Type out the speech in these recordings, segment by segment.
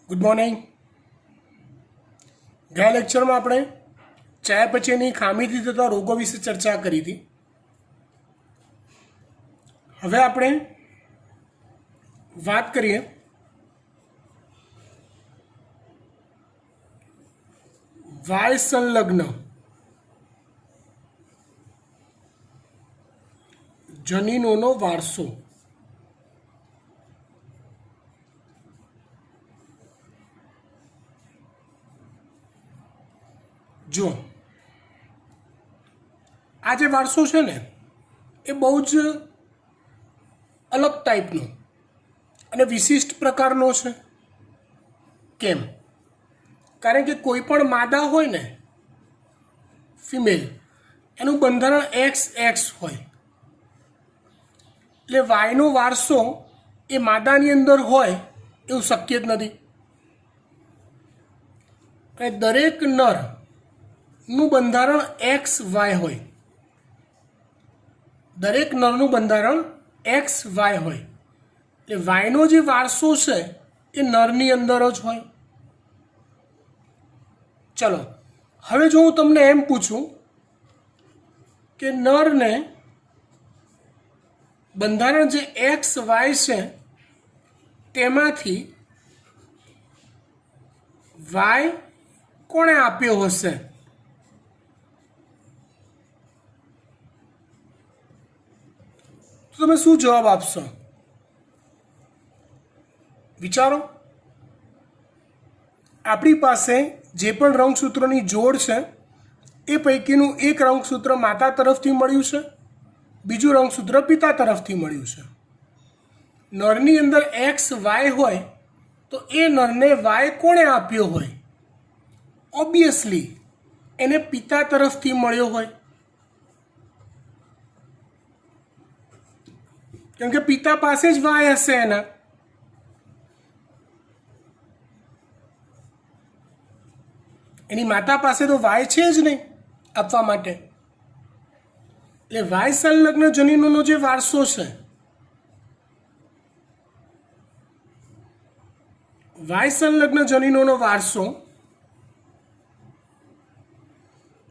Good morning. ગયા લેક્ચરમાં આપણે ચયાપચયની ખામીથી થતા રોગો વિશે ચર્ચા કરી હતી. હવે આપણે વાત કરીએ વાય સંલગ્ન જનીનોનો વારસો. જો આ જે વારસો છે ને એ બહુ જ અલગ ટાઈપનો અને વિશિષ્ટ પ્રકારનો છે. કેમ? કારણ કે કોઈ પણ માદા હોય ને ફિમેલ, એનું બંધારણ XX હોય, એટલે વાયનો વારસો એ માદાની અંદર હોય એવું શક્ય જ નથી. અને દરેક નર નું બંધારણ XY હોય, દરેક નરનું બંધારણ XY હોય, એટલે વાયનો જે વારસો છે એ નરની અંદર જ હોય. ચલો, હવે જો હું તમને એમ પૂછું કે નરને બંધારણ જે XY છે તેમાંથી વાય કોણે આપ્યો હશે? તો તમે શું જવાબ આપશો? વિચારો. આપણી પાસે જે પણ રંગસૂત્રોની જોડ છે એ પૈકીનું એક રંગસૂત્ર માતા તરફથી મળ્યું છે, બીજું રંગસૂત્ર પિતા તરફથી મળ્યું છે. નરની અંદર XY હોય તો એ નરને વાય કોણે આપ્યો હોય? ઓબ્વિયસલી એને પિતા તરફથી મળ્યો હોય, કેમ કે પિતા પાસે જ વાય હશે એના. એની માતા પાસે તો વાય છે જ નહીં આપવા માટે. એટલે વાય સંલગ્ન જનીનોનો જે વારસો છે, વાય સંલગ્ન જનીનોનો વારસો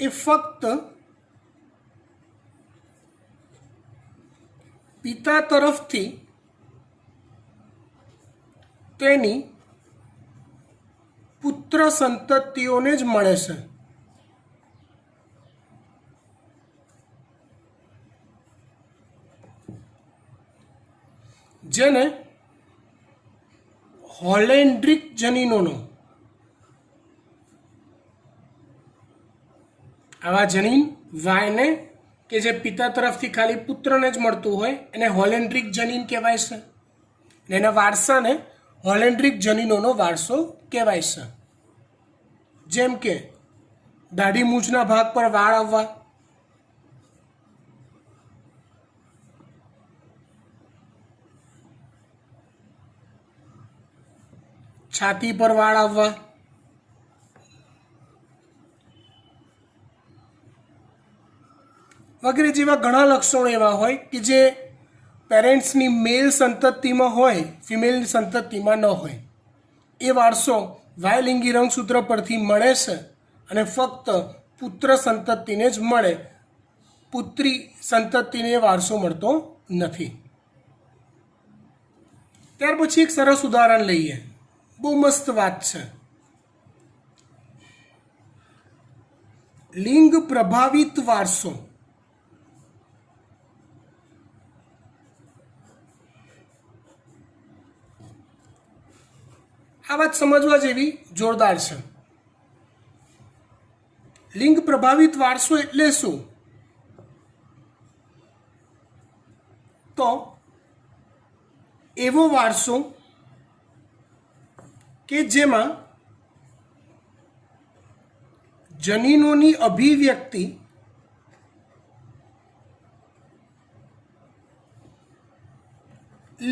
એ ફક્ત પિતા તરફથી તેની પુત્ર સંતતિઓને જ મળે છે. જેને હોલેન્ડ્રિક જનીનોનો, આવા જનીન વાયને કે જે પિતા તરફથી ખાલી પુત્રને જ મળતું હોય એને હોલેન્ડ્રિક જનીન કહેવાય છે. અને એના વારસાને હોલેન્ડ્રિક જનીનોનો વારસો કહેવાય છે. જેમ કે દાઢી મૂછના ભાગ પર વાળ આવવા, છાતી પર વાળ આવવા, વગેરે જેવા ઘણા લક્ષણો એવા હોય કે જે પેરેન્ટ્સની મેલ સંતતિમાં હોય, ફિમેલ સંતતિમાં ન હોય. એ વારસો વાયલિંગી રંગસૂત્ર પરથી મળે છે અને ફક્ત પુત્ર સંતતિને જ મળે, પુત્રી સંતતિને વારસો મળતો નથી. ત્યાર પછી એક સરસ ઉદાહરણ લઈએ, બહુ મસ્ત વાત છે. લિંગ પ્રભાવિત વારસો. આ વાત સમજવા જેવી જોરદાર છે. લિંગ પ્રભાવિત વારસો એટલે શું? તો એવો વારસો કે જેમાં જનીનોની અભિવ્યક્તિ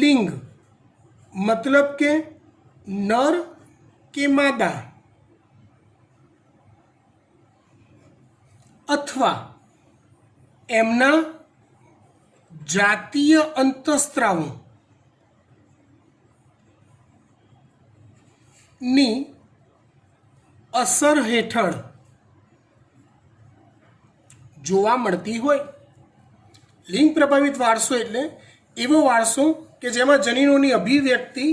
લિંગ મતલબ કે નર કે માદા અથવા એમના જાતીય અંતઃસ્ત્રાવો ની અસર હેઠળ જોવા મળતી હોય. લિંગ પ્રભાવિત વારસો એટલે એવો વારસો કે જેમાં જનીનોની અભિવ્યક્તિ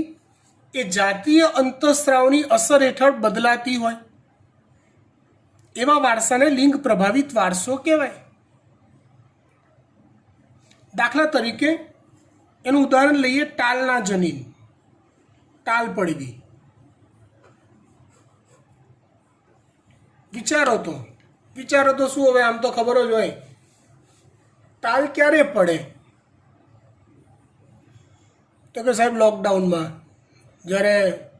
એ જાતીય અંતઃસ્રાવની અસર હેઠળ બદલાતી હોય, એવા વારસાને લિંગ પ્રભાવિત વારસો કહેવાય. દાખલા તરીકે એનું ઉદાહરણ લઈએ, ટાલના જનીન, ટાલ પડવી. વિચારો તો શું, હવે આમ તો ખબર જ હોય, ટાલ ક્યારે પડે? તો કે સાહેબ લોકડાઉનમાં, જ્યારે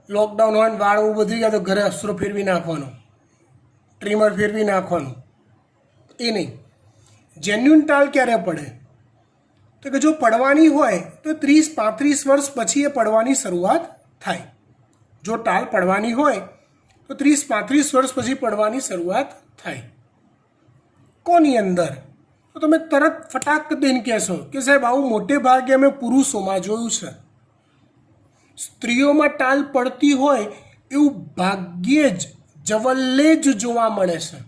લોકડાઉન હોય ને વાળ વધી ગયા તો ઘરે અસ્ત્રો ફેરવી નાખવાનો, ટ્રીમર ફેરવી નાખવાનું. એ નહીં. જેન્યુન ટાલ ક્યારે પડે? તો કે જો પડવાની હોય તો 30-35 વર્ષ પછી એ પડવાની શરૂઆત થાય. જો ટાલ પડવાની હોય તો 30-35 વર્ષ પછી પડવાની શરૂઆત થાય. કોની અંદર? તો તમે તરત ફટાક દઈને કહેશો કે સાહેબ આવું મોટે ભાગે અમે પુરુષોમાં જોયું છે. સ્ત્રીઓમાં ટાલ પડતી હોય એવું ભાગ્યે જ, જવલ્લે જ જોવા મળે છે.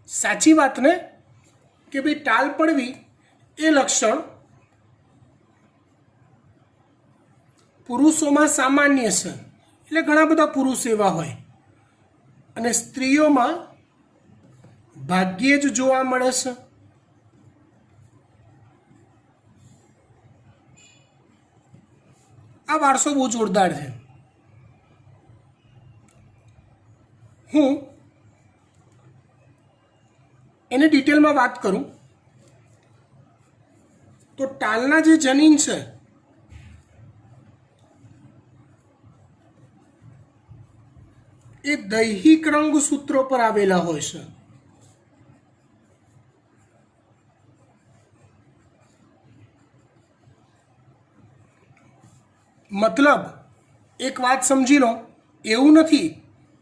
સાચી વાત ને? કે ભાઈ ટાલ પડવી એ લક્ષણ પુરુષોમાં સામાન્ય છે, એટલે ઘણા બધા પુરુષ એવા હોય, અને સ્ત્રીઓમાં ભાગ્યે જ જોવા મળે છે. આ વારસો બહુ જોરદાર છે. હું એની ડિટેલમાં વાત કરું તો ટાલના જે જનીન છે એ દૈહિક રંગસૂત્રો પર આવેલા હોય છે. મતલબ એક વાત સમજી લો, એવું નથી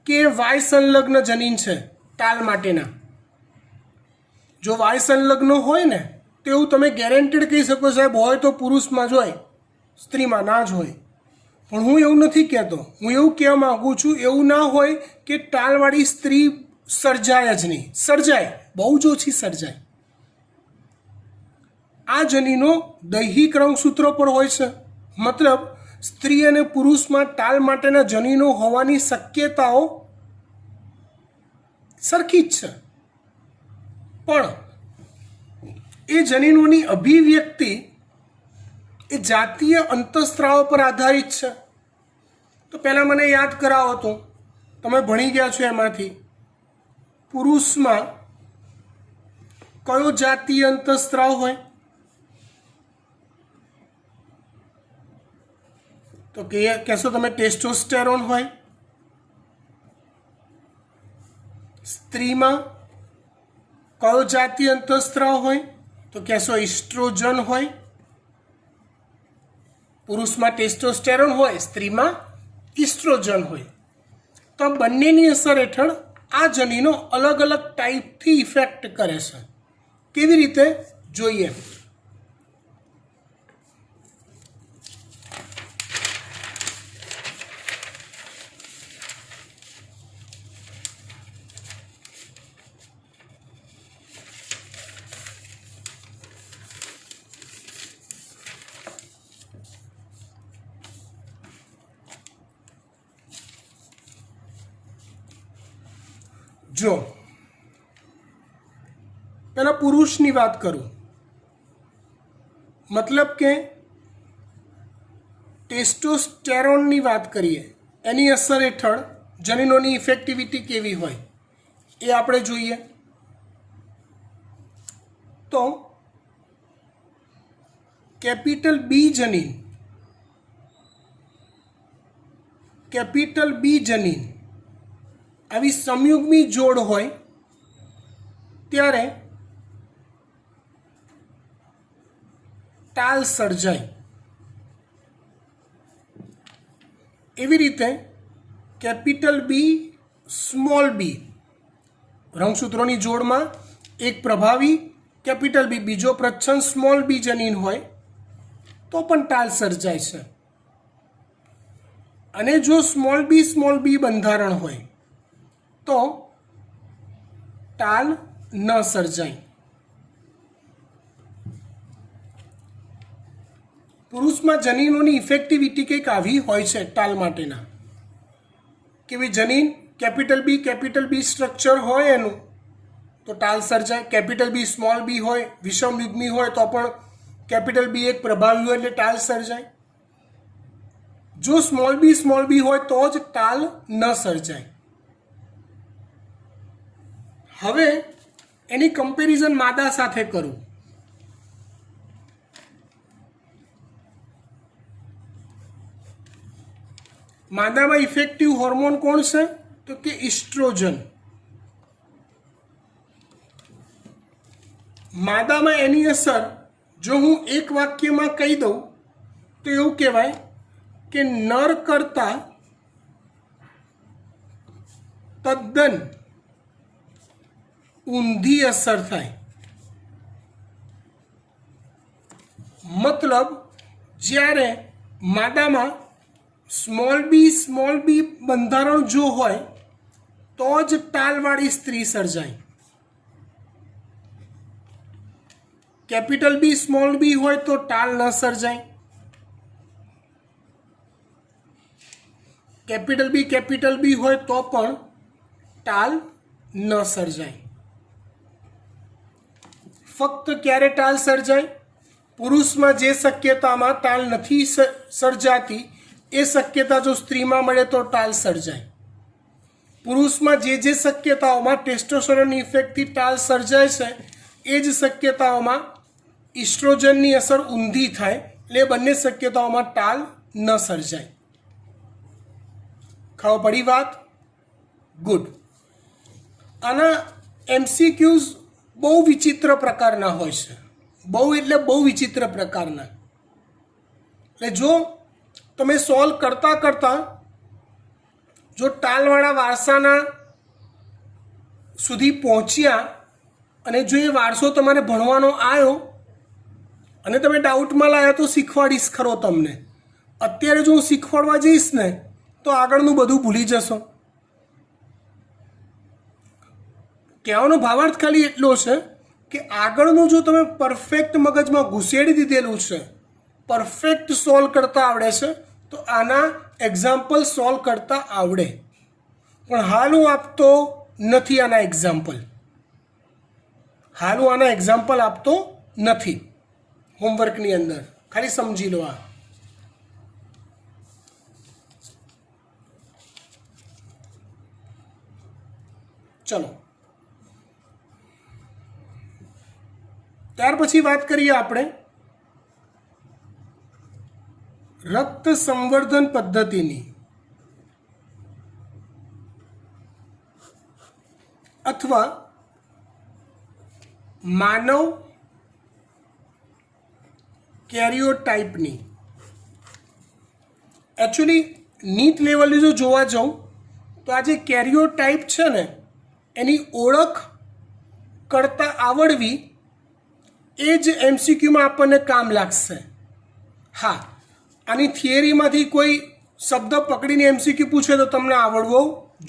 કે વાય સંલગ્ન જનીન છે ટાલ માટેના. જો વાય સંલગ્ન હોય ને તો એવું તમે ગેરંટેડ કહી શકો સાહેબ હોય તો પુરુષમાં જ હોય, સ્ત્રીમાં ના જ હોય. પણ હું એવું નથી કહેતો. હું એવું કહેવા માગું છું એવું ના હોય કે ટાલવાળી સ્ત્રી સર્જાય જ નહીં. સર્જાય, બહુ જ ઓછી સર્જાય. આ જનીનો દૈહિક રંગસૂત્રો પર હોય છે. મતલબ સ્ત્રી અને પુરુષમાં ટાલ માટેના જનીનો હોવાની શક્યતાઓ સરખી જ છે, પણ એ જનીનોની અભિવ્યક્તિ એ જાતીય અંતઃસ્રાવ પર આધારિત છે. તો પહેલાં મને યાદ કરાવો તો, તમે ભણી ગયા છો એમાંથી, પુરુષમાં કયો જાતીય અંતઃસ્રાવ હોય? તો કહેશો તમે ટેસ્ટોસ્ટેરોન હોય. સ્ત્રીમાં કયો જાતીય અંતઃસ્રાવ હોય? તો કહેશો ઇસ્ટ્રોજન હોય. પુરુષમાં ટેસ્ટોસ્ટેરોન હોય, સ્ત્રીમાં ઇસ્ટ્રોજન હોય. તો બંનેની અસર હેઠળ આ જનીનો અલગ અલગ ટાઈપથી ઇફેક્ટ કરે છે. કેવી રીતે? જોઈએ. જો પહેલાં પુરુષની વાત કરું, મતલબ કે ટેસ્ટોસ્ટેરોનની વાત કરીએ, એની અસર હેઠળ જનીનોની ઇફેક્ટિવિટી કેવી હોય એ આપણે જોઈએ. તો કેપિટલ બી જનીન આવી સંયુગ્મી જોડ હોય ત્યારે ટાલ સર્જાય. એવી રીતે કેપિટલ બી સ્મોલ બી રંગસૂત્રોની જોડમાં એક પ્રભાવી કેપિટલ બી, બીજો પ્રચ્છન્ન સ્મોલ બી જનીન હોય તો પણ ટાલ સર્જાય છે. અને જો સ્મોલ બી બંધારણ હોય તો તાલ ન સર્જાય. પુરુષમાં જનીનોની ઇફેક્ટિવિટી કંઈક આવી હોય છે તાલ માટેના કે ભાઈ જનીન કેપિટલ બી સ્ટ્રક્ચર હોય એનું તો તાલ સર્જાય. કેપિટલ બી સ્મોલ બી હોય, વિષમયુગ્મી હોય તો પણ કેપિટલ બી એક પ્રભાવી હોય એટલે તાલ સર્જાય. જો સ્મોલ બી હોય તો જ તાલ ન સર્જાય. હવે એની કમ્પેરિઝન માદા સાથે કરું. માદામાં ઇફેક્ટિવ હોર્મોન કોણ છે તો કે ઇસ્ટ્રોજન. માદામાં એની અસર જો હું એક વાક્યમાં કહી દઉં તો એવું કહેવાય કે નર કરતાં તદ્દન ઊંધી અસર થાય. મતલબ જ્યારે માદામાં સ્મોલ બી બંધારણ જો હોય તો જ તાલવાળી સ્ત્રી સર્જાય. કેપિટલ બી સ્મોલ બી હોય તો તાલ ન સર્જાય. કેપિટલ બી હોય તો પણ તાલ ન સર્જાય. ફક્ત ક્યારે તાલ સર્જાય? પુરુષમાં જે શક્યતામાં તાલ નથી સર્જાતી એ શક્યતા જો સ્ત્રીમાં મળે તો તાલ સર્જાય. પુરુષમાં જે શક્યતાઓમાં ટેસ્ટોસ્ટેરોનની ઇફેક્ટથી તાલ સર્જાય છે એ જ શક્યતાઓમાં ઇસ્ટ્રોજનની અસર ઊંધી થાય એટલે એ બંને શક્યતાઓમાં તાલ ન સર્જાય. ખબર પડી વાત? ગુડ. આના MCQs બહુ વિચિત્ર પ્રકારના હોય છે. બહુ વિચિત્ર પ્રકારના. એટલે જો તમે સોલ્વ કરતાં જો તાલવાળા વારસાના સુધી પહોંચ્યા અને જો એ વારસો તમારે ભણવાનો આવ્યો અને તમે ડાઉટમાં લાવ્યા તો શીખવાડીશ ખરો તમને. અત્યારે જો હું શીખવાડવા જઈશ ને તો આગળનું બધું ભૂલી જશો. કહેવાનો ભાવાર્થ ખાલી એટલો છે કે આગળનું જો તમે પરફેક્ટ મગજમાં ઘૂસેડી દીધેલું છે, પરફેક્ટ સોલ્વ કરતા આવડે છે તો આના એક્ઝામ્પલ સોલ્વ કરતા આવડે. પણ હાલ હું આપતો નથી આના એક્ઝામ્પલ આપતો નથી હોમવર્કની અંદર. ખાલી સમજી લો. આ ચલો ત્યાર પછી વાત કરીએ આપણે રક્ત સંવર્ધન પદ્ધતિની અથવા માનવ કેરિયોટાઇપની. એકચ્યુઅલી નીટ લેવલે જો જોવા જાઉં તો આ જે કેરિયોટાઇપ છે ને એની ઓળખ કરતાં આવડવી એ જ MCQમાં આપણને કામ લાગશે. હા, આની થિયરીમાંથી કોઈ શબ્દ પકડીને MCQ પૂછે તો તમને આવડવો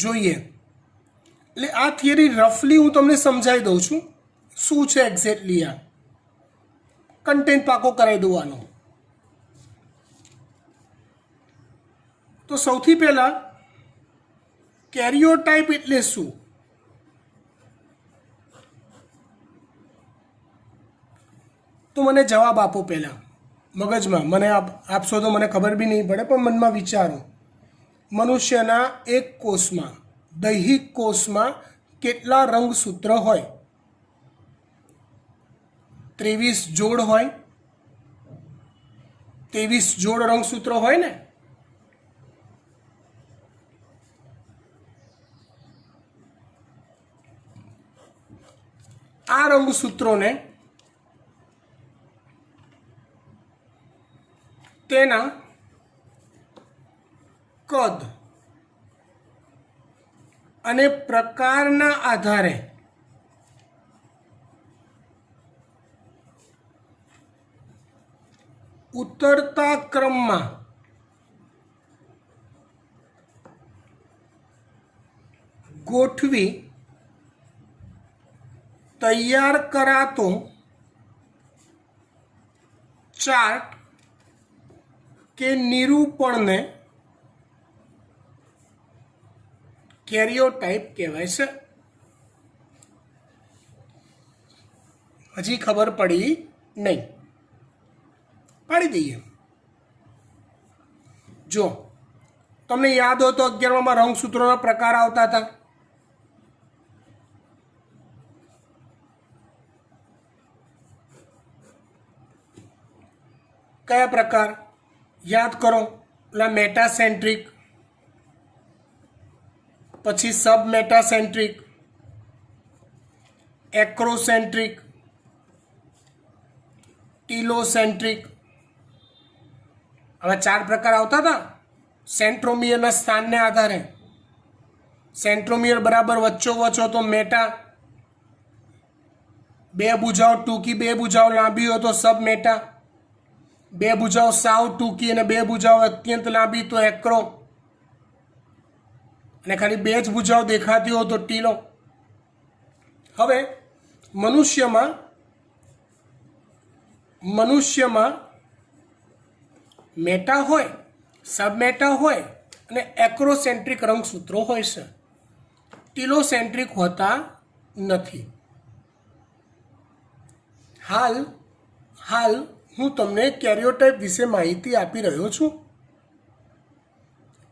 જોઈએ. એટલે આ થિયરી રફલી હું તમને સમજાવી દઉં છું શું છે એક્ઝેક્ટલી. આ કન્ટેન્ટ પાકો કરાવી દેવાનો. તો સૌથી પહેલાં કેરિયોટાઇપ એટલે શું? તો મને જવાબ આપો પહેલાં મગજમાં. મને આપશો તો મને ખબર બી નહીં પડે, પણ મનમાં વિચારો. મનુષ્યના એક કોષમાં, દૈહિક કોષમાં કેટલા રંગસૂત્ર હોય? 23 જોડ હોય. 23 જોડ રંગસૂત્ર હોય ને. આ રંગસૂત્રોને તેના કદ અને પ્રકારના આધારે ઉતરતા ક્રમમાં ગોઠવી તૈયાર કરાતો ચાર્ટ કે નિરૂપણને કેરિયોટાઇપ કહેવાય છે. હજી ખબર પડી નહીં, પાડી દઈએ. જો તમને યાદ હોય તો 11માં રંગસૂત્રોના પ્રકાર આવતા હતા. કયા પ્રકાર યાદ કરો? પેલા મેટાસેન્ટ્રિક, પછી સબ મેટાસેન્ટ્રિક, એક્રોસેન્ટ્રિક, ટીલોસેન્ટ્રિક. આવા 4 પ્રકાર આવતા હતા. સેન્ટ્રોમિયરના સ્થાનને આધારે સેન્ટ્રોમિયર બરાબર વચ્ચોવચ્ચ તો મેટા, 2 ભુજાઓ ટૂંકી 2 ભુજાઓ લાંબી હોય તો સબ મેટા, 2 ભુજાઓ સાવ ટૂંકી અને 2 ભુજાઓ અત્યંત લાંબી તો એક્રો, અને ખાલી 2 જ ભુજાઓ દેખાતી હોય તો ટીલો. હવે મનુષ્યમાં મેટા હોય, સબમેટા હોય અને એક્રોસેન્ટ્રિક રંગસૂત્રો હોય છે. ટીલોસેન્ટ્રિક હોતા નથી. હાલ હું તમને કેરિયોટાઇપ વિશે માહિતી આપી રહ્યો છું.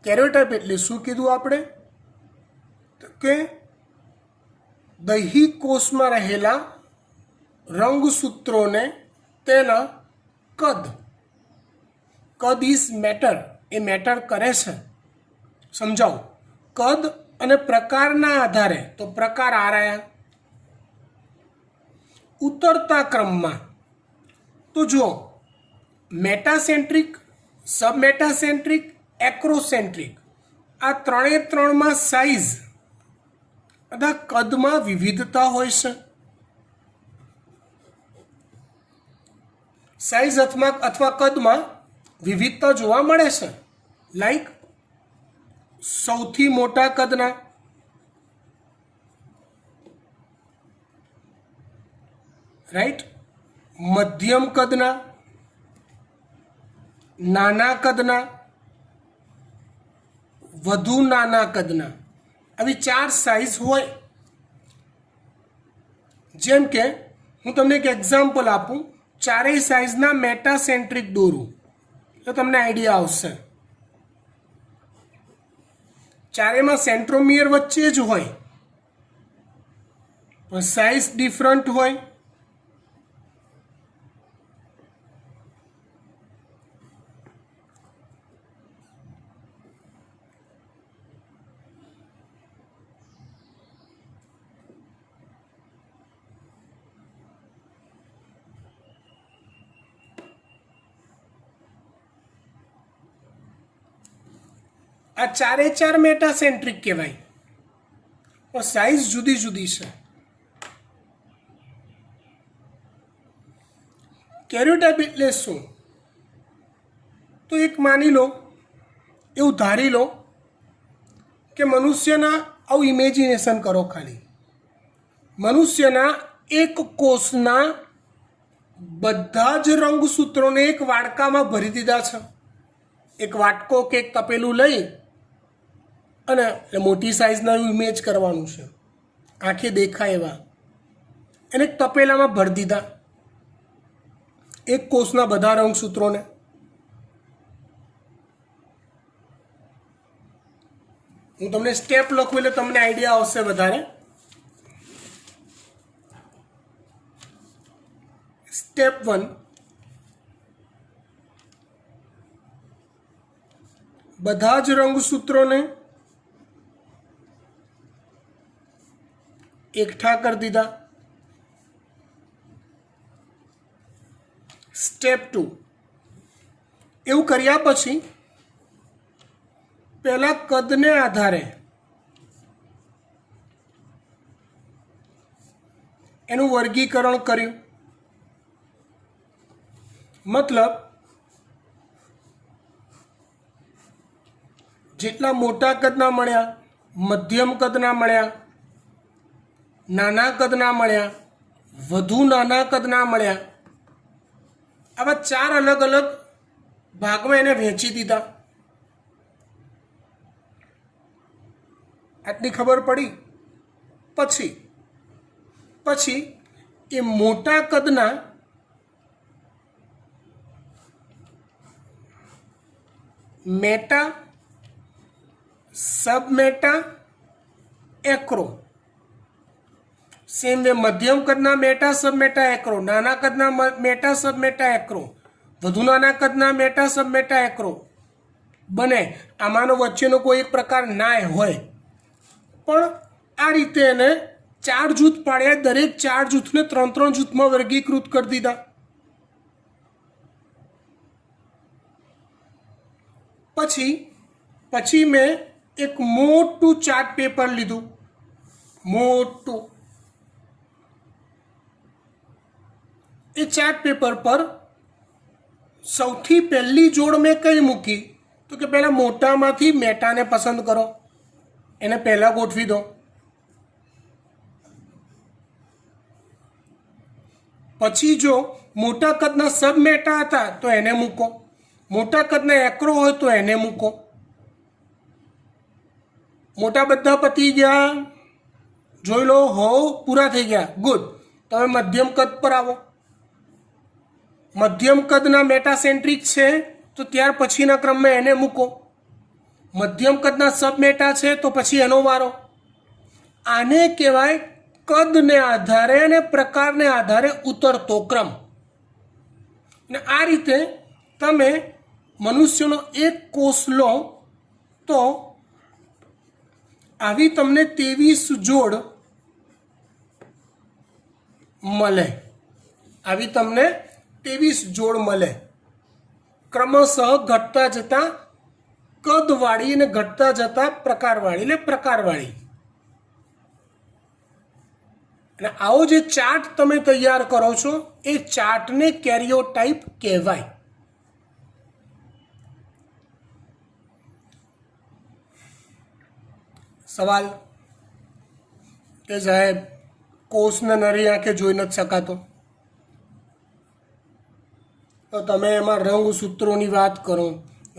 કેરિયોટાઇપ એટલે શું કીધું આપણે? કે દૈહિક કોષમાં રહેલા રંગસૂત્રોને તેના કદ ઇઝ મેટર, એ મેટર કરે છે. સમજાવો. કદ અને પ્રકારના આધારે, તો પ્રકાર આ રહ્યા ઉતરતા ક્રમમાં. તો જો મેટાસેન્ટ્રિક, સબમેટાસેન્ટ્રિક, એક્રોસેન્ટ્રિક આ ત્રણેમાં સાઇઝ અથવા કદમાં વિવિધતા હોય છે. સાઇઝ અથવા કદમાં વિવિધતા જોવા મળે છે. લાઈક સૌથી મોટા કદના, રાઈટ, મધ્યમ કદના, નાના કદના, વધુ નાના કદના, આવી 4 સાઇઝ હોય. જેમ કે હું તમને એક એક્ઝામ્પલ આપું. 4 સાઇઝના મેટાસેન્ટ્રિક દોરું તો તમને આઈડિયા આવશે. 4માં સેન્ટ્રોમિયર વચ્ચે જ હોય પણ સાઇઝ ડિફરન્ટ હોય. આ 4 મેટાસેન્ટ્રિક કહેવાય પણ સાઇઝ જુદી જુદી છે. કેરિયોટાઇપ એટલે શું? તો એક માની લો, એવું ધારી લો કે મનુષ્યના, આવું ઇમેજિનેશન કરો ખાલી, મનુષ્યના એક કોષના બધા જ રંગસૂત્રોને એક વાડકામાં ભરી દીધા છે. એક વાટકો કે એક તપેલું લઈ અને મોટી સાઇઝના ઇમેજ કરવાનું છે, આંખે દેખાય એવા, એને એક તપેલામાં ભરી દીધા એક કોષના બધા રંગસૂત્રોને. હું તમને સ્ટેપ લખું એટલે તમને આઈડિયા આવશે વધારે. સ્ટેપ 1, બધા જ રંગસૂત્રોને એકઠા કરી દીધા. સ્ટેપ 2, એવું કર્યા પછી પહેલા કદને આધારે એનું વર્ગીકરણ કર્યું. મતલબ જેટલા મોટા કદના મળ્યા મધ્યમ કદના મળ્યા, નાના કદના મળ્યા, વધુ નાના કદના મળ્યા. આવા 4 અલગ અલગ ભાગમાં એને વહેંચી દીધા. આટલી ખબર પડી. પછી એ મોટા કદના મેટા, સબમેટા, એક્રો, સેમ વે મધ્યમ કદના મેટા, સબમેટા, એક્રો, નાના કદના મેટા, સબમેટા, એક્રો, વધુ નાના કદના મેટા, સબમેટા, એક્રો બને. આમાંનો વચ્ચેનો કોઈ એક પ્રકાર ના હોય, પણ આ રીતે એને 4 જૂથ પાડ્યા. દરેક 4 જૂથને 3-3 જૂથમાં વર્ગીકૃત કરી દીધા. પછી મેં એક મોટું ચાર્ટ પેપર લીધું. મોટું એ ચાર્ટ પેપર પર સૌથી પહેલી જોડ મેં કઈ મૂકી? તો કે પહેલાં મોટામાંથી મેટાને પસંદ કરો, એને પહેલાં ગોઠવી દો. પછી જો મોટા કદના સબ મેટા હતા તો એને મૂકો, મોટા કદના એક્રો હોય તો એને મૂકો. મોટા બધા પતી ગયા, જોઈ લો. હો, પૂરા થઈ ગયા. ગુડ. તમે મધ્યમ કદ પર આવો. મધ્યમ કદના મેટા સેન્ટ્રિક છે તો ત્યાર પછીના ક્રમમાં એને મૂકો. મધ્યમ કદના સબ મેટા છે તો પછી એનો વારો. આને કહેવાય કદને આધારે અને પ્રકારને આધારે ઉતરતો ક્રમ. અને આ રીતે તમે મનુષ્યનો એક કોષ લો તો આવી તમને 23 જોડ મળે. આવી તમને 23 જોડ મળે. ક્રમશઃ ઘટતા જતા કદવાળી અને ઘટતા જતા પ્રકારવાળી, એટલે પ્રકારવાળી. અને આવો જે ચાર્ટ તમે તૈયાર કરો છો એ ચાર્ટને કેરિયોટાઇપ કહેવાય. સવાલ કે સાહેબ કોષને નરી આંખે જોઈ નથી શકાતો, તો તમે એમાં રંગસૂત્રોની વાત કરો,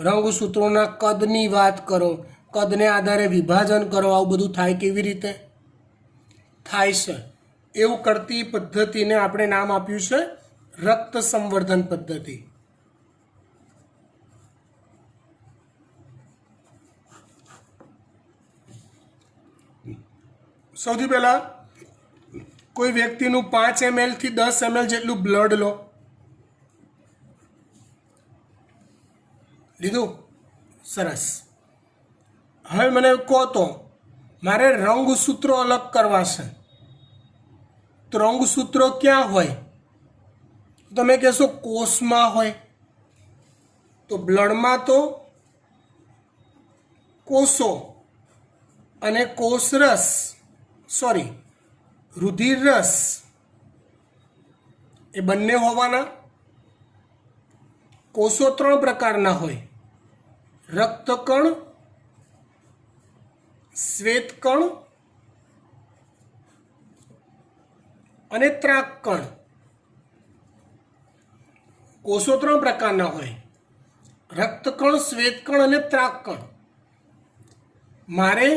રંગસૂત્રોના કદની વાત કરો, કદને આધારે વિભાજન કરો. આવું બધું થાય કેવી રીતે? થાય છે. એવું કરતી પદ્ધતિને આપણે નામ આપ્યું છે રક્ત સંવર્ધન પદ્ધતિ. સૌથી પહેલા કોઈ વ્યક્તિનું 5 ml થી 10 ml જેટલું બ્લડ લો. લીધું? સરસ. હવે મને કહો તો મારે રંગસૂત્રો અલગ કરવા છે, તો રંગસૂત્રો ક્યાં હોય? તમે કહેશો કોષમાં હોય. તો બ્લડમાં તો કોષો અને કોષરસ, સોરી રુધિર રસ, એ બંને હોવાના. કોષો 3 પ્રકારના હોય: રક્તકણ, શ્વેતકણ અને ત્રાકકણ. કોષો 3 પ્રકારના હોય: રક્તકણ, શ્વેતકણ અને ત્રાકકણ. મારે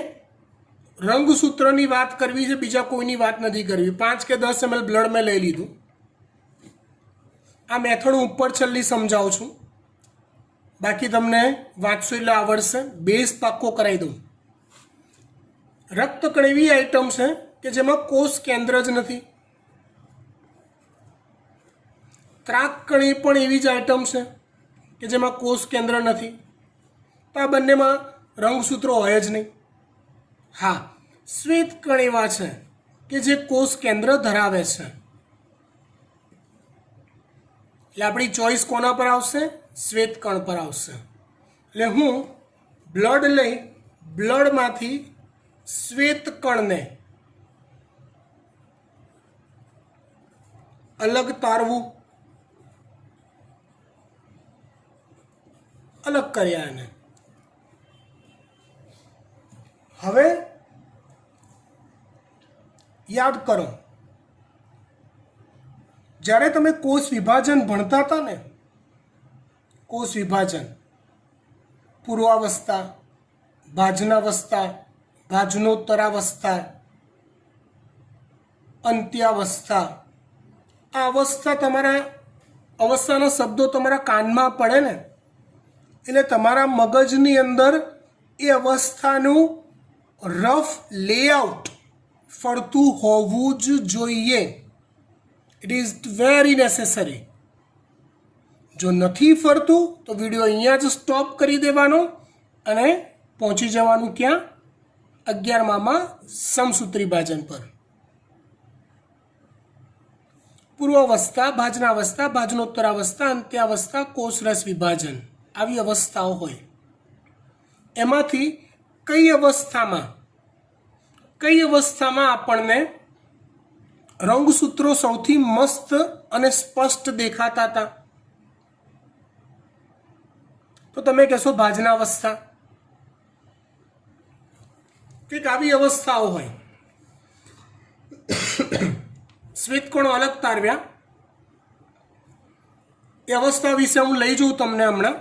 રંગસૂત્રની વાત કરવી છે, બીજા કોઈની વાત નથી કરવી. 5 કે 10 ml બ્લડ મેં લઈ લીધું. આ મેથડ હું ઉપર છેલ્લી સમજાવું છું, બાકી તમને વાંચશો એટલે આવડશે. બેઝ પાક્કો કરાવી દઉં. રક્તકણ એવી આઈટમ છે કે જેમાં કોષ કેન્દ્ર જ નથી. ત્રાકકણ એ પણ એવી જ આઈટમ છે કે જેમાં કોષ કેન્દ્ર નથી. તો આ બંનેમાં રંગસૂત્રો હોય જ નહીં. હા, શ્વેતકણ એવા છે કે જે કોષ કેન્દ્ર ધરાવે છે. એટલે આપણી ચોઈસ કોના પર આવશે? શ્વેતકણ પર આવશે. એટલે હું બ્લડ લઈ બ્લડમાંથી શ્વેતકણને અલગ તારવું, અલગ કર્યા એને. હવે યાદ કરો, જ્યારે તમે કોષ વિભાજન ભણતા હતા ને, કોષ વિભાજન, પૂર્વાવસ્થા, ભાજનાવસ્થા, ભાજનોત્તરાવસ્થા, અંત્યાવસ્થા, આ અવસ્થા તમારા અવસ્થાના શબ્દો તમારા કાનમાં પડે ને એટલે તમારા મગજની અંદર એ અવસ્થાનું રફ લેઆઉટ ફરતું હોવું જ જોઈએ. It is very necessary. જો નથી ફરતું તો વિડીયો અહીંયા જ સ્ટોપ કરી દેવાનો અને પહોંચી જવાનું ક્યાં? 11માં સમસૂત્રી ભાજન પર. પૂર્વાવસ્થા, ભાજનાવસ્થા, ભાજનોત્તરાવસ્થા, અંત્યાવસ્થા, કોષરસ વિભાજન, આવી અવસ્થાઓ હોય. એમાંથી કઈ અવસ્થામાં આપણને રંગસૂત્રો સૌથી મસ્ત અને સ્પષ્ટ દેખાતા હતા? તો તમે કહેશો ભાજનાવસ્થા. કંઈક આવી અવસ્થાઓ હોય. શ્વેતકણો અલગ તારવ્યા, એ અવસ્થા વિશે હું લઈ જાઉં તમને હમણાં.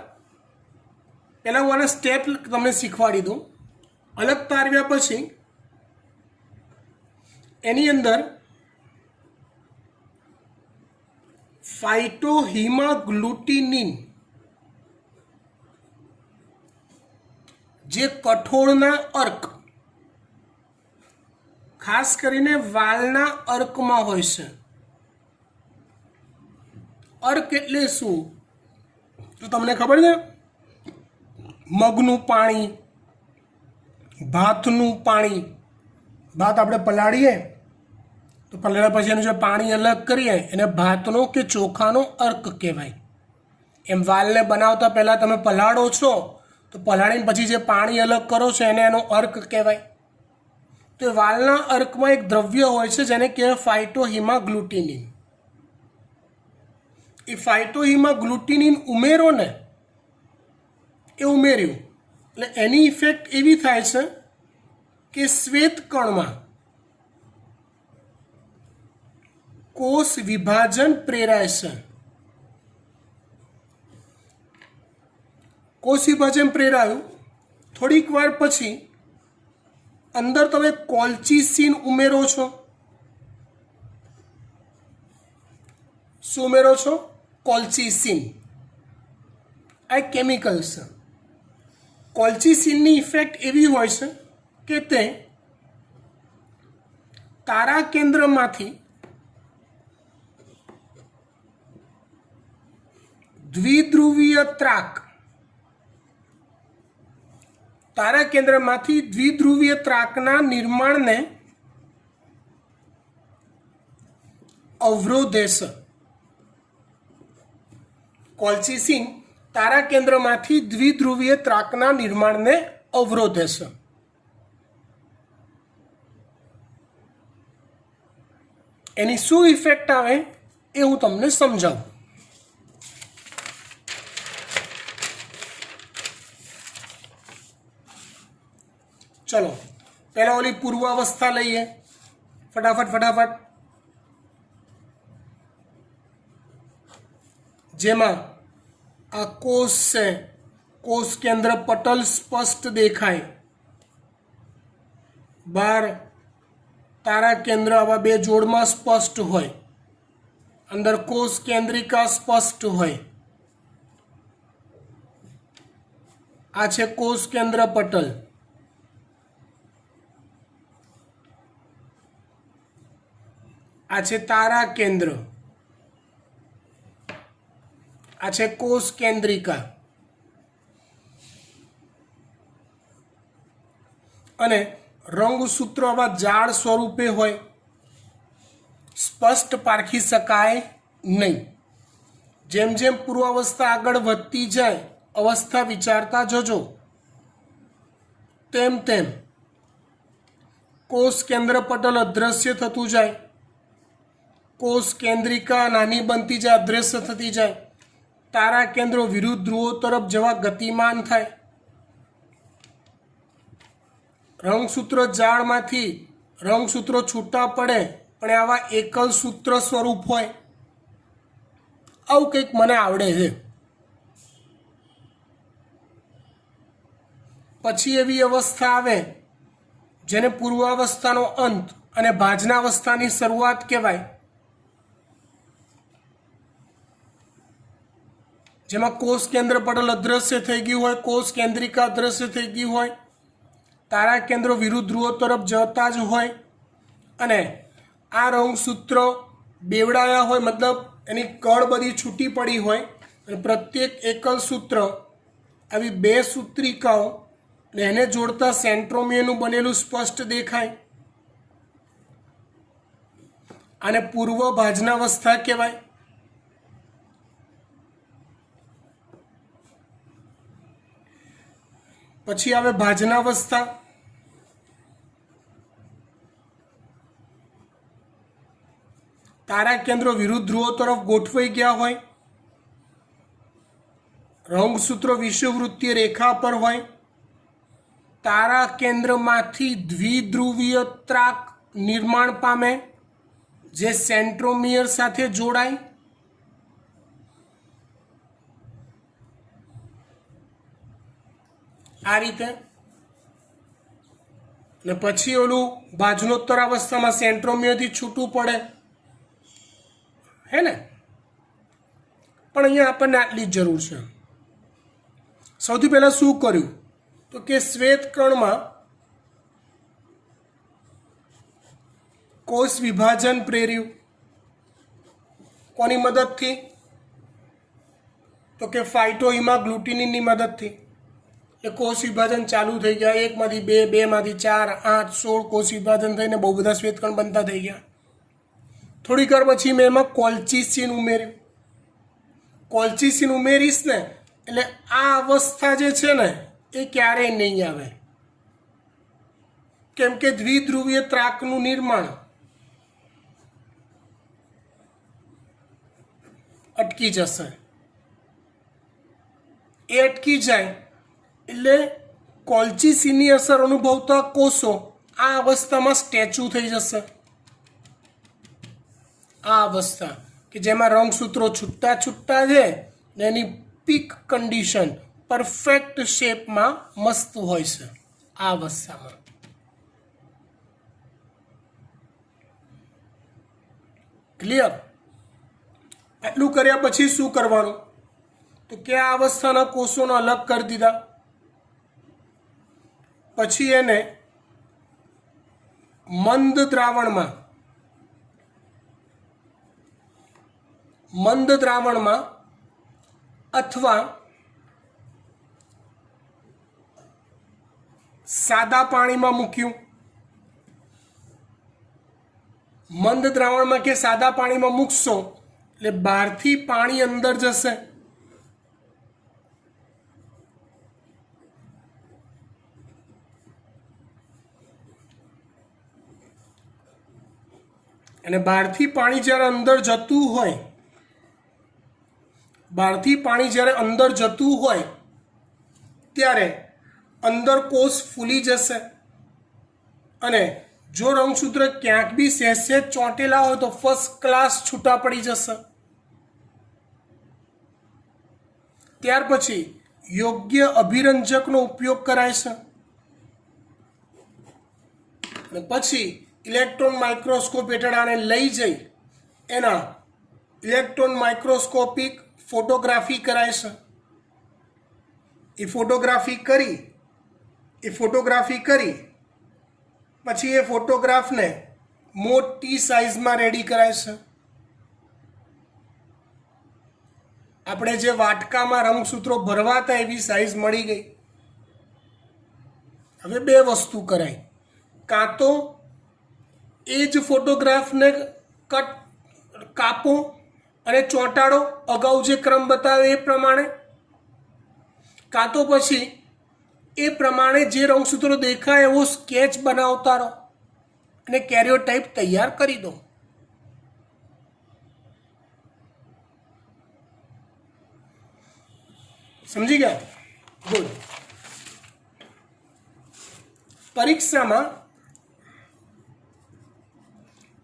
પહેલાં હું આના સ્ટેપ તમને શીખવાડી દઉં. અલગ તારવ્યા પછી એની અંદર ફાઇટોહિમાગ્લુટિનિન, જે કઠોળના અર્ક, ખાસ કરીને વાલના અર્કમાં હોય છે. અર્ક એટલે શું? તો તમને ખબર છે? મગનું પાણી, ભાતનું પાણી. ભાત આપણે પલાળીએ તો પલાળ્યા પછી એનું જે પાણી અલગ કરીએ એને ભાતનો કે ચોખાનો અર્ક કહેવાય. એમ વાલને બનાવતા પહેલાં તમે પલાળો છો તો પલાળીને પછી જે પાણી અલગ કરો છો એને એનો અર્ક કહેવાય. તો એ વાલના અર્કમાં એક દ્રવ્ય હોય છે જેને કહેવાય ફાઇટોહિમાગ્લુટિનિન. એ ફાઇટોહિમાગ્લુટિનિન ઉમેરો ને, એ ઉમેર્યું એટલે એની ઇફેક્ટ એવી થાય છે કે શ્વેતકણમાં કોષ વિભાજન પ્રેરાય છે. કોષ વિભાજન પ્રેરાયું, થોડીક વાર પછી અંદર તમે કોલ્ચિસિન ઉમેરો છો. શું ઉમેરો છો? કોલ્ચિસિન. આ કેમિકલ છે. કોલ્ચિસિનની ઇફેક્ટ એવી હોય છે કે તે તારા કેન્દ્રમાંથી દ્વિધ્રુવીય ત્રાક, તારા કેન્દ્રમાંથી દ્વિધ્રુવીય ત્રાકના નિર્માણને અવરોધે છે. કોલ્ચિસિન તારા કેન્દ્રમાંથી દ્વિધ્રુવીય ત્રાકના નિર્માણને અવરોધે છે. એની શું ઇફેક્ટ આવે એ હું તમને સમજાવું. ચલો પહેલાં ઓલી પૂર્વાવસ્થા લઈએ ફટાફટ. જેમાં આ કોષ છે, કોષ કેન્દ્ર પટલ સ્પષ્ટ દેખાય. બહાર તારા કેન્દ્ર આવા બે જોડમાં સ્પષ્ટ હોય. અંદર કોષ કેન્દ્રિકા સ્પષ્ટ હોય. આ છે કોષ કેન્દ્ર પટલ. આ છે તારા કેન્દ્ર. આ છે કોષ કેન્દ્રિકા. અને રંગસૂત્રો આવા જાળ સ્વરૂપે હોય, સ્પષ્ટ પારખી શકાય નહીં. જેમ જેમ પૂર્વાવસ્થા આગળ વધતી જાય, અવસ્થા વિચારતા જજો, તેમ તેમ કોષ કેન્દ્ર પટલ અદૃશ્ય થતું જાય. કોષ કેન્દ્રિકા નાની બનતી જાય, અદૃશ્ય થતી જાય. તારા કેન્દ્રો વિરુદ્ધ ધ્રુવો તરફ જવા ગતિમાન થાય. રંગસૂત્ર જાળમાંથી રંગસૂત્રો છૂટા પડે પણ આવા એકલ સૂત્ર સ્વરૂપ હોય, આવું કંઈક મને આવડે છે. પછી એવી અવસ્થા આવે જેને પૂર્વાવસ્થાનો અંત અને ભાજનાવસ્થાની શરૂઆત કહેવાય, જેમાં કોષ કેન્દ્ર પટલ અદ્રશ્ય થઈ ગયું હોય, કોષ કેન્દ્રિકા અદ્રશ્ય થઈ ગયું હોય, તારા કેન્દ્રો વિરુદ્ધ ધ્રુવો તરફ જતા જ હોય અને આ રંગસૂત્રો બેવડાયા હોય, મતલબ એની કળ બધી છૂટી પડી હોય અને પ્રત્યેક એકલ સૂત્ર આવી બે સૂત્રિકાઓ ને એને જોડતા સેન્ટ્રોમિયરનું બનેલું સ્પષ્ટ દેખાય. આને પૂર્વ ભાજનાવસ્થા કહેવાય. પછી આવે ભાજનાવસ્થા. તારા કેન્દ્રો વિરુદ્ધ ધ્રુવો તરફ ગોઠવાઈ ગયા હોય, રંગસૂત્રો વિષુવવૃત્તીય રેખા પર હોય, તારા કેન્દ્રમાંથી દ્વિધ્રુવીય ત્રાક નિર્માણ પામે જે સેન્ટ્રોમિયર સાથે જોડાય. આ રીતે. ને પછી ઓલું ભાજનોત્તર અવસ્થામાં સેન્ટ્રોમિયરથી છૂટું પડે, હે ને. પણ અહીંયા આપણને આટલી જ જરૂર છે. સૌથી પહેલાં શું કર્યું તો કે શ્વેતકણમાં કોષ વિભાજન પ્રેર્યું. કોની મદદથી તો કે ફાઇટોહિમાગ્લુટિનિનની મદદથી. એ કોષ વિભાજન ચાલુ થઈ ગયા. 1 માંથી 2, 2 માંથી 4, 8, 16 કોષ વિભાજન થઈને બહુ બધા શ્વેતકણ બનતા થઈ ગયા. થોડીક વાર પછી મેં એમાં કોલ્ચિસિન ઉમેર્યું. કોલ્ચિસિન ઉમેરીશ ને એટલે આ અવસ્થા જે છે ને એ ક્યારેય નહીં આવે, કેમ કે દ્વિધ્રુવીય ત્રાકનું નિર્માણ અટકી જશે. એ અટકી જાય એટલે કોલ્ચિસિનની અસર અનુભવતા કોષો આ અવસ્થામાં સ્ટેચ્યુ થઈ જશે. આ અવસ્થા કે જેમાં રંગસૂત્રો છૂટા છૂટા છે ને એની પીક કન્ડિશન પરફેક્ટ શેપમાં મસ્ત હોય છે. આ અવસ્થામાં ક્લિયર. આટલું કર્યા પછી શું કરવાનું તો કે આ અવસ્થાના કોષોને અલગ કરી દીધા. પછી એને મંદ દ્રાવણમાં અથવા સાદા પાણીમાં મૂક્યું. મંદ દ્રાવણમાં કે સાદા પાણીમાં મૂકશો એટલે બહારથી પાણી અંદર જશે. અને બહારથી પાણી જ્યારે અંદર જતું હોય ત્યારે અંદર કોષ ફૂલી જશે અને જો રંગસૂત્ર ક્યાંક બી સહેજ ચોંટેલા હોય તો ફર્સ્ટ ક્લાસ છૂટા પડી જશે. ત્યાર પછી યોગ્ય અભિરંજકનો ઉપયોગ કરાય છે અને પછી ઇલેક્ટ્રોન માઇક્રોસ્કોપ હેઠળ આને લઈ જઈ એના ઇલેક્ટ્રોન માઇક્રોસ્કોપિક ફોટોગ્રાફી કરાય છે. એ ફોટોગ્રાફી કરી પછી એ ફોટોગ્રાફને મોટી સાઇઝમાં રેડી કરાય છે. આપણે જે વાટકામાં રંગસૂત્રો ભરવાતા એવી સાઇઝ મળી ગઈ. હવે બે વસ્તુ કરાય, કાં તો એ જ ફોટોગ્રાફને કાપો અને ચોંટાડો અગાઉ જે ક્રમ બતાવ્યો એ પ્રમાણે, કાં તો પછી એ પ્રમાણે જે રંગસૂત્રો દેખાય એવો સ્કેચ બનાવતા રહો અને કેરિયોટાઇપ તૈયાર કરી દો. સમજી ગયા? ગુડ. પરીક્ષામાં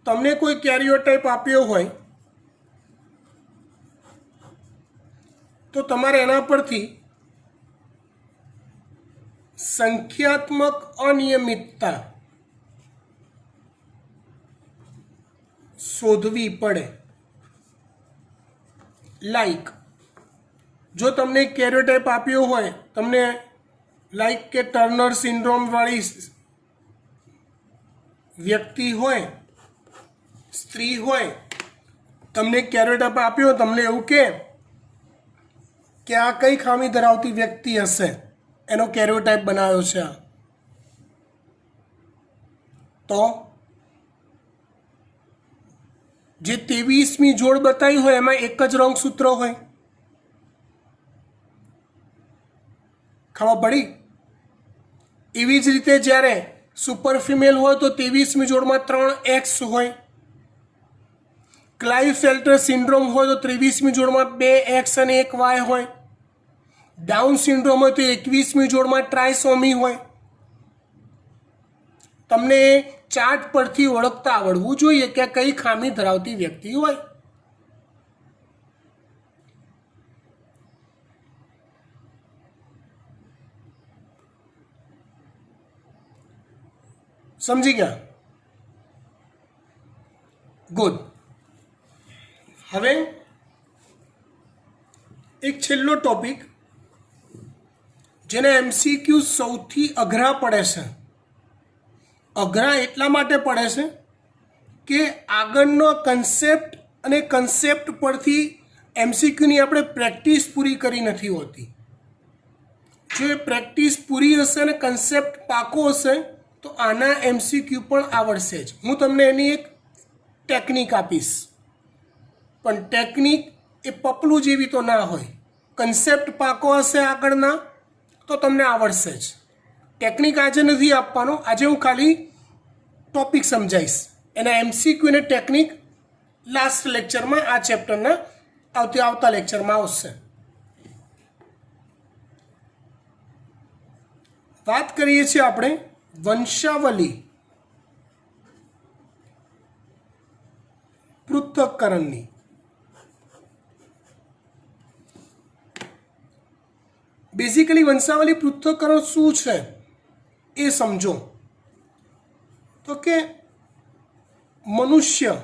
તમને કોઈ કેરિયોટાઇપ આપ્યો હોય તો તમારે એના પરથી સંખ્યાત્મક અનિયમિતતા શોધવી પડે. લાઈક જો તમને કેરિયોટાઇપ આપ્યો હોય, તમને લાઈક કે ટર્નર સિન્ડ્રોમ વાળી વ્યક્તિ હોય, સ્ત્રી હોય, તમને કેરિયોટાઇપ આપ્યો, તમને એવું કે આ કઈ ખામી ધરાવતી વ્યક્તિ હશે, એનો કેરિયોટાઇપ બનાવ્યો છે આ, તો જે 23મી જોડ બતાવી હોય એમાં એક જ રંગસૂત્ર હોય. ખબર પડી? એવી જ રીતે જ્યારે સુપર ફિમેલ હોય તો 23મી જોડમાં 3X હોય. ક્લાઇફેલ્ટર સિન્ડ્રોમ હોય તો 23મી જોડમાં 2X અને 1Y હોય. ડાઉન સિન્ડ્રોમ હોય તો 21મી જોડમાં ટ્રાયસોમી હોય. તમને ચાર્ટ પરથી ઓળખતા આવડવું જોઈએ કે કઈ ખામી ધરાવતી વ્યક્તિ હોય. સમજી ગયા? ગુડ. હવે એક છેલ્લો ટોપિક જેને MCQ સૌથી અઘરા પડે છે. અઘરા એટલા માટે પડે છે કે આગળનો કન્સેપ્ટ અને કન્સેપ્ટ પરથી MCQની આપણે પ્રેક્ટિસ પૂરી કરી નથી હોતી. જો એ પ્રેક્ટિસ પૂરી હશે અને કન્સેપ્ટ પાકો હશે તો આના MCQ પણ આવડશે જ. હું તમને એની એક ટેકનિક આપીશ, પણ ટેકનિક એ પપલું જેવી તો ના હોય. કન્સેપ્ટ પાકો હશે આગળના તો તમને આવડશે જ. ટેકનિક આજે નથી આપવાનો, આજે હું ખાલી ટોપિક સમજાવીશ. એના MCQ અને ટેકનિક લાસ્ટ લેક્ચરમાં આ ચેપ્ટરના આવતા લેક્ચરમાં આવશે. વાત કરીએ છીએ આપણે વંશાવલી પૃથ્થકરણની. બેઝિકલી વંશાવલી પૃથ્થકરણ શું છે એ સમજો. તો કે મનુષ્ય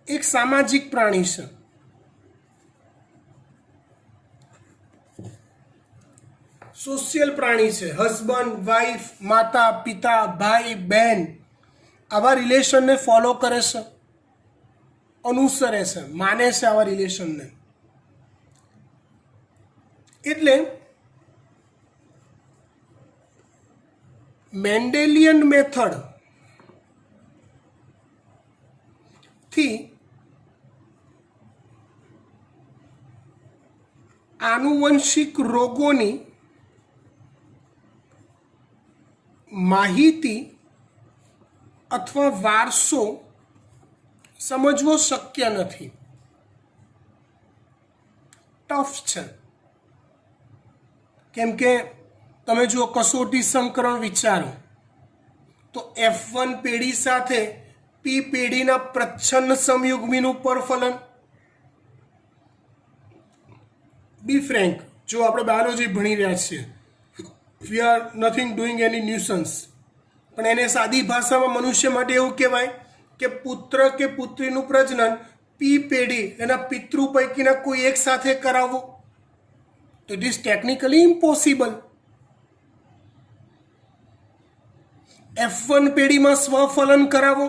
એક સામાજિક પ્રાણી છે. સોશિયલ પ્રાણી છે. હસબન્ડ, વાઈફ, માતા, પિતા, ભાઈ, બહેન આવા રિલેશનને ફોલો કરે છે, અનુસરે છે, માને છે આવા રિલેશનને. એટલે મેન્ડેલિયન મેથડ થી આનુવંશિક રોગોની માહિતી અથવા વારસો સમજવો શક્ય નથી. ટફ છે. કેમ કે તમે જો કસોટી સંકરણ વિચારો તો F1 પેઢી સાથે P પેઢીના પ્રચ્છન્ન સમયુગ્મીનું પરફલન. બી ફ્રેન્ક, જો આપણે બાયોલોજી ભણી રહ્યા છીએ, we are nothing doing any nuisance, પણ એને સાદી ભાષામાં મનુષ્ય માટે એવું કહેવાય કે પુત્ર કે પુત્રીનું પ્રજનન P પેઢી એના પિતૃ પૈકીના કોઈ એક સાથે કરાવવું, તો it is technically impossible. F1 પેઢીમાં સ્વફલન કરાવો,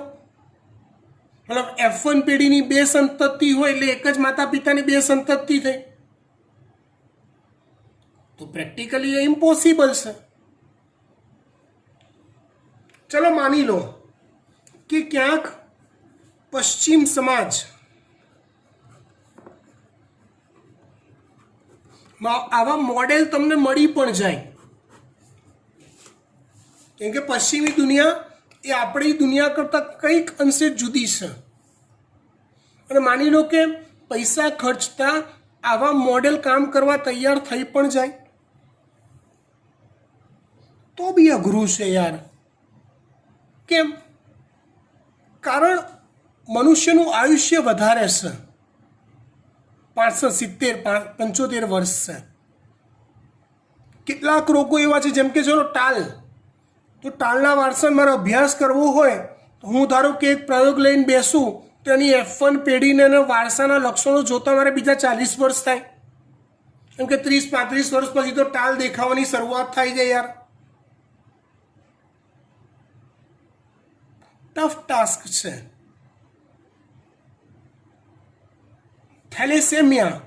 મતલબ F1 પેઢીની 2 સંતતિ હોય એટલે એક જ માતા પિતાની 2 સંતતિ થઈ, તો પ્રેક્ટિકલી એ ઇમ્પોસિબલ છે. ચલો માની લો કે ક્યાંક પશ્ચિમ સમાજ આવા મોડેલ તમને મળી પણ જાય. કેમ કે પશ્ચિમી દુનિયા એ આપણી દુનિયા કરતાં કંઈક અંશે જુદી છે. અને માની લો કે પૈસા ખર્ચતા આવા મોડેલ કામ કરવા તૈયાર થઈ પણ જાય તો બી અઘરું છે યાર. કેમ? કારણ મનુષ્યનું આયુષ્ય વધારે છે, 570 75 વર્ષ છે. કેટલાક રોગો એવા છે, જેમ કે ચલો ટાલ, તો ટાલના વારસાને મારે અભ્યાસ કરવો હોય તો હું ધારો કે એક પ્રયોગ લઈને બેસું તો એની F1 પેઢીને એના વારસાના લક્ષણો જોતા મારે બીજા 40 વર્ષ થાય, કેમ કે 30-35 વર્ષ પછી તો ટાલ દેખાવાની શરૂઆત થાય છે યાર. ટફ ટાસ્ક છે. થેલેસેમિયા,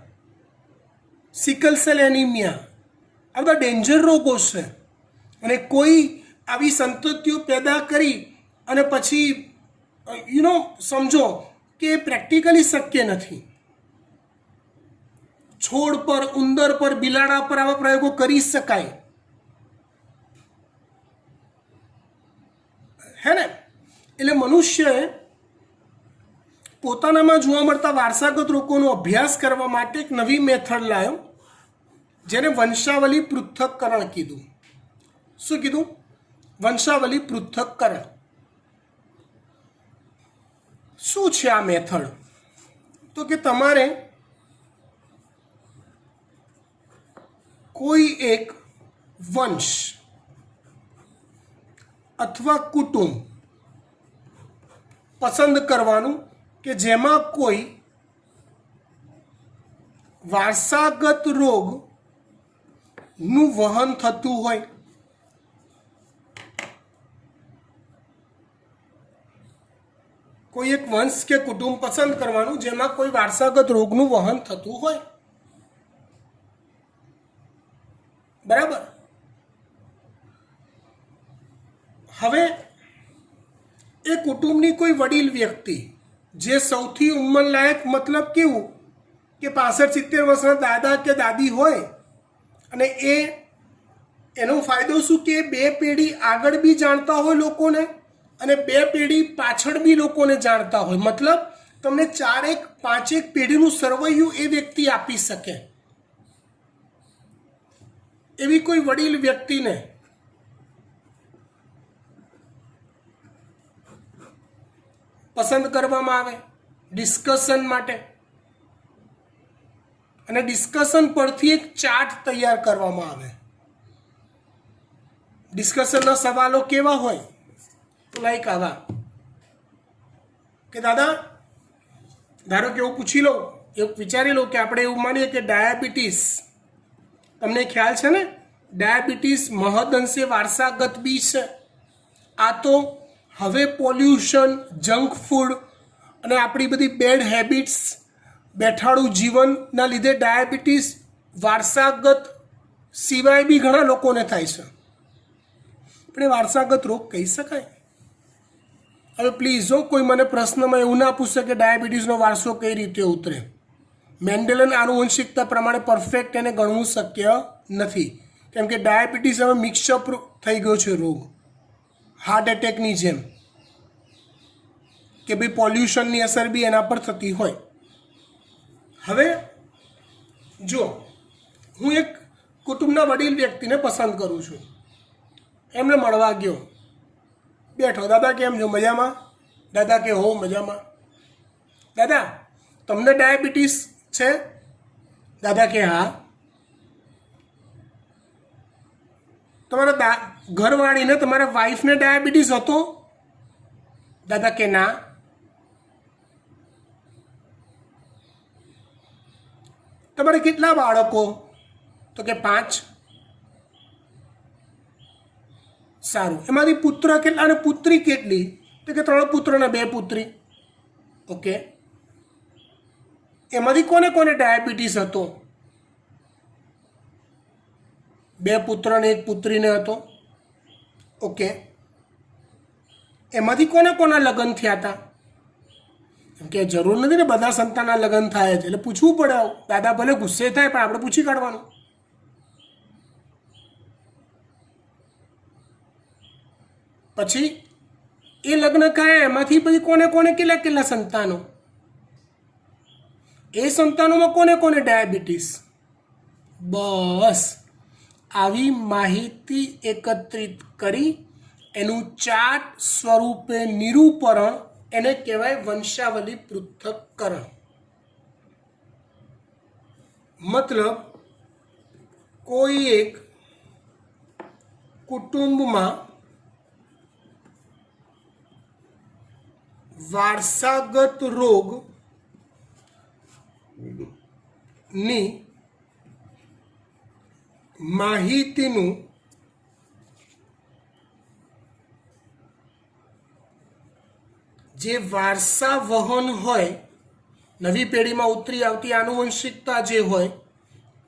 સિકલ સેલ એનિમિયા, આ બધા ડેન્જર રોગો છે. અને કોઈ આવી સંતતિઓ પેદા કરી અને પછી સમજો કે પ્રેક્ટિકલી શક્ય નથી. છોડ પર, ઉંદર પર, બિલાડા પર આવા પ્રયોગો કરી શકાય, હે ને? એટલે મનુષ્યએ પોતાનામાં જોવા મળતા વારસાગત રોગોનો અભ્યાસ કરવા માટે એક નવી મેથડ લાવ્યો, જેને વંશાવલી પૃથ્થકરણ કીધું. શું કીધું? વંશાવલી પૃથ્થકરણ. શું છે આ મેથડ? તો કે તમારે કોઈ એક વંશ અથવા કુટુંબ પસંદ કરવાનું કે જેમાં કોઈ વારસાગત રોગનું વહન થતું હોય. કોઈ એક વંશ કે કુટુંબ પસંદ કરવાનું જેમાં કોઈ વારસાગત રોગનું વહન થતું હોય. બરાબર? હવે એ કુટુંબની કોઈ વડીલ વ્યક્તિ જે સૌથી ઉંમરલાયક, મતલબ કેવું કે 65-70 વર્ષના દાદા કે દાદી હોય, અને એનો ફાયદો શું કે 2 પેઢી આગળ બી જાણતા હોય લોકોને અને 2 પેઢી પાછળ બી લોકોને જાણતા હોય. મતલબ તમને 4-5 પેઢીનું સરવૈયું એ વ્યક્તિ આપી શકે. એવી કોઈ વડીલ વ્યક્તિને પસંદ કરવામાં આવે ડિસ્કશન માટે, અને ડિસ્કશન પરથી એક ચાર્ટ તૈયાર કરવામાં આવે. ડિસ્કશનના સવાલો કેવા હોય? લાઈક આવા કે દાદા, ધારો કે એવું પૂછી લો, એવું વિચારી લો કે આપણે એવું માનીએ કે ડાયાબિટીસ, તમને ખ્યાલ છે ને, ડાયાબિટીસ મહદઅંશે વારસાગત બી છે. આ તો હવે પોલ્યુશન, જંક ફૂડ અને આપણી બધી બેડ હેબિટ્સ, બેઠાડું જીવનના લીધે ડાયાબિટીસ વારસાગત સિવાય બી ઘણા લોકોને થાય છે. પણ એ વારસાગત રોગ કહી શકાય? હવે પ્લીઝ કોઈ મને પ્રશ્નમાં એવું ના પૂછે કે ડાયાબિટીસનો વારસો કઈ રીતે ઉતરે. મેન્ડેલન આનુવંશિકતા પ્રમાણે પરફેક્ટ એને ગણવું શક્ય નથી, કેમ કે ડાયાબિટીસ હવે મિક્સઅપ થઈ ગયો છે રોગ, હાર્ટ એટેકની જેમ, કે ભાઈ પોલ્યુશનની અસર બી એના પર થતી હોય. હવે જો હું એક કુટુંબના વડીલ વ્યક્તિને પસંદ કરું છું, એમને મળવા ગયો, બેઠો, દાદા કેમ છો? મજામાં? દાદા કે હો મજામાં. દાદા તમને ડાયાબિટીસ છે? દાદા કે હા. તમારા ઘરવાળીને, તમારા વાઈફને ડાયાબિટીસ હતો? દાદા કે ના. તમારે કેટલા બાળકો? તો કે 5. સારું, એમાંથી પુત્ર કેટલા અને પુત્રી કેટલી? તો કે 3 પુત્ર અને 2 પુત્રી. ઓકે, એમાંથી કોને કોને ડાયાબિટીસ હતો? 2 પુત્ર અને 1 પુત્રીને હતો. ઓકે, એમાંથી કોના કોના લગ્ન થયા હતા? એમ કે જરૂર નથી ને બધા સંતાનના લગ્ન થાય છે, એટલે પૂછવું પડે. દાદા ભલે ગુસ્સે થાય પણ આપણે પૂછી કાઢવાનું. પછી એ લગ્ન કયા, એમાંથી પછી કોને કોને કેટલા કેટલા સંતાનો, એ સંતાનોમાં કોને કોને ડાયાબિટીસ. બસ આવી માહિતી એકત્રિત કરી એનું ચાર્ટ સ્વરૂપે નિરૂપણ એને કહેવાય વંશાવલી પૃથ્થકરણ. મતલબ કોઈ એક કુટુંબમાં વારસાગત રોગની માહિતીનું જે વારસા વહન હોય, નવી પેઢીમાં ઉતરી આવતી આનુવંશિકતા જે હોય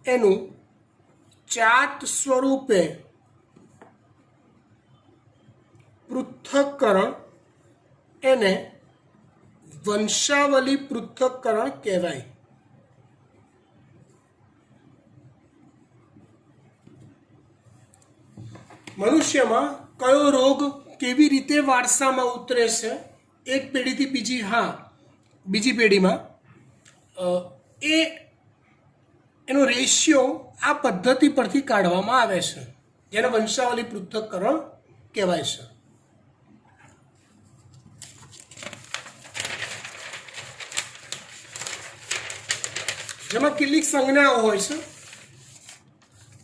એનું ચાર્ટ સ્વરૂપે પૃથ્થકરણ, એને વંશાવલી પૃથ્થકરણ કહેવાય. મનુષ્યમાં કયો રોગ કેવી રીતે વારસામાં ઉતરે છે, એક પેઢીથી બીજી પેઢીમાં, એનો રેશિયો આ પદ્ધતિ પરથી કાઢવામાં આવે છે, જેને વંશાવલી પૃથ્થકરણ કહેવાય છે. જેમાં કેટલીક સંજ્ઞાઓ હોય છે,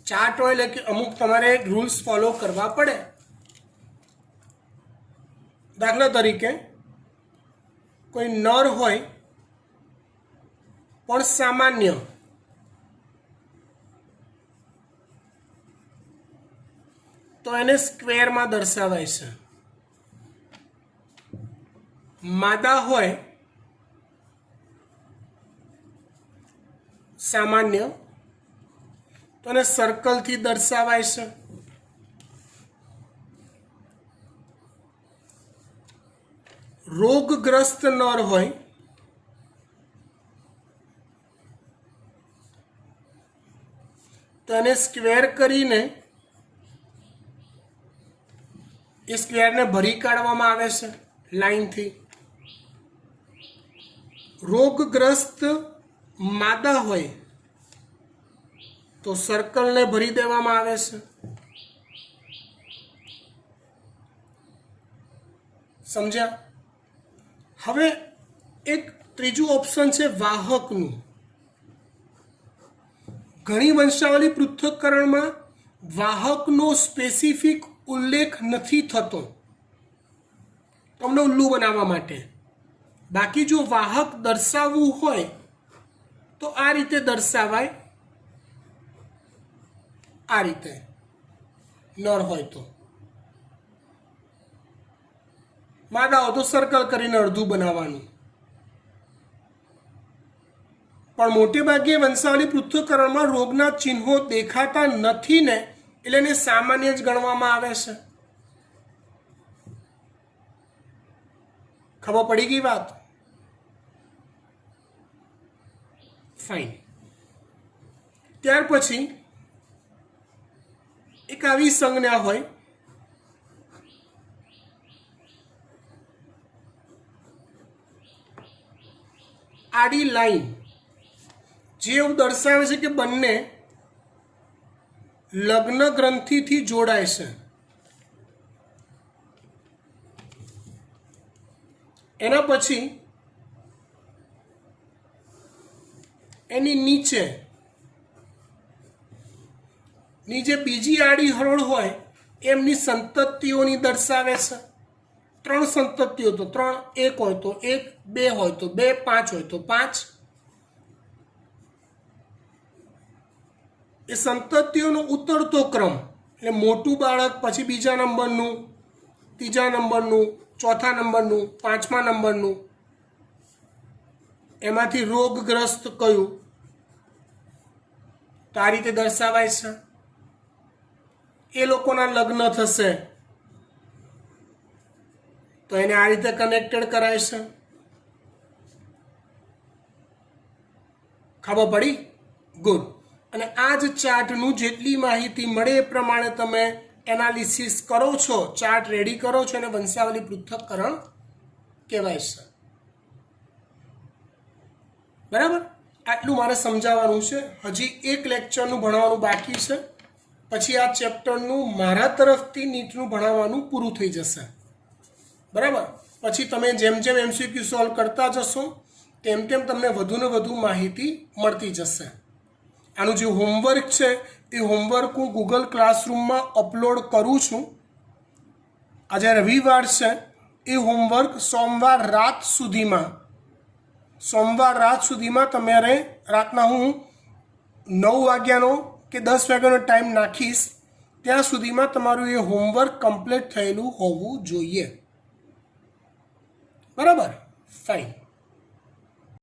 ચાર્ટ હોય એટલે કે અમુક તમારે રૂલ્સ ફોલો કરવા પડે. દાખલા તરીકે કોઈ નર હોય પણ સામાન્ય, તો એને સ્ક્વેરમાં દર્શાવાય છે. માદા હોય સામાન્ય, તો એને સર્કલથી દર્શાવાય છે. રોગગ્રસ્ત નર હોય તો એને સ્ક્વેર કરીને એ સ્ક્વેરને ભરી કાઢવામાં આવે છે લાઈનથી. રોગગ્રસ્ત માદા હોય તો સર્કલને ભરી દેવામાં આવે છે. સમજ્યા? હવે એક ત્રીજું ઓપ્શન છે વાહકનું. ઘણી વંશાવલી પૃથ્થકરણમાં વાહકનો સ્પેસિફિક ઉલ્લેખ નથી થતો તમને ઉલ્લુ બનાવવા માટે. બાકી જો વાહક દર્શાવવું હોય તો આ રીતે દર્શાવાય, આ રીતે નર હોય તો, માદા હોય તો સર્કલ કરીને અડધું બનાવવાનું. પણ મોટે ભાગે વંશાવલી પૃથ્થકરણમાં રોગના ચિહ્નો દેખાતા નથી ને, એટલે એને સામાન્ય જ ગણવામાં આવે છે. ખબર પડી ગઈ વાત? ફાઇન. ત્યાર પછી એક આવી સંજ્ઞા હોય આડી લાઈન, જે એવું દર્શાવે છે કે બંને લગ્ન ગ્રંથિથી જોડાય છે. એના પછી એની નીચે જે બીજી આડી હરોળ હોય એમની સંતતિઓની દર્શાવે છે. 3 સંતતિઓ તો 3, 1 હોય તો 1, 2 હોય તો 2, 5 હોય તો 5. એ સંતતિઓનો ઉતરતો ક્રમ એટલે મોટું બાળક, પછી બીજા નંબરનું, ત્રીજા નંબરનું, ચોથા નંબરનું, 5મા નંબરનું, એમાંથી રોગગ્રસ્ત કયું, તો આ રીતે દર્શાવાય છે. એ લોકોના લગ્ન થશે તો એને આ રીતે કનેક્ટેડ કરાય છે. ખબર પડી? ગુડ. અને આ જ ચાર્ટનું જેટલી માહિતી મળે એ પ્રમાણે તમે એનાલિસિસ કરો છો, ચાર્ટ રેડી કરો છો, અને વંશાવલી પૃથ્થકરણ કહેવાય છે. બરાબર? આટલું મારે સમજાવવાનું છે. હજી એક લેક્ચરનું ભણવાનું બાકી છે, પછી આ ચેપ્ટરનું મારા તરફથી નીટનું ભણાવવાનું પૂરું થઈ જશે. બરાબર? પછી તમે જેમ જેમ MCQ સોલ્વ કરતા જશો તેમ તેમ તમને વધુને વધુ માહિતી મળતી જશે. આનું જે હોમવર્ક છે એ હોમવર્ક હું ગૂગલ ક્લાસરૂમમાં અપલોડ કરું છું. આજે રવિવાર છે, એ હોમવર્ક સોમવાર રાત સુધીમાં તમારે રાતના હું 9 વાગ્યાનો કે 10 વાગ્યાનો ટાઈમ નાખીશ ત્યાં સુધીમાં તમારું એ હોમવર્ક કમ્પ્લીટ થયેલું હોવું જોઈએ. બરાબર, ફાઇન.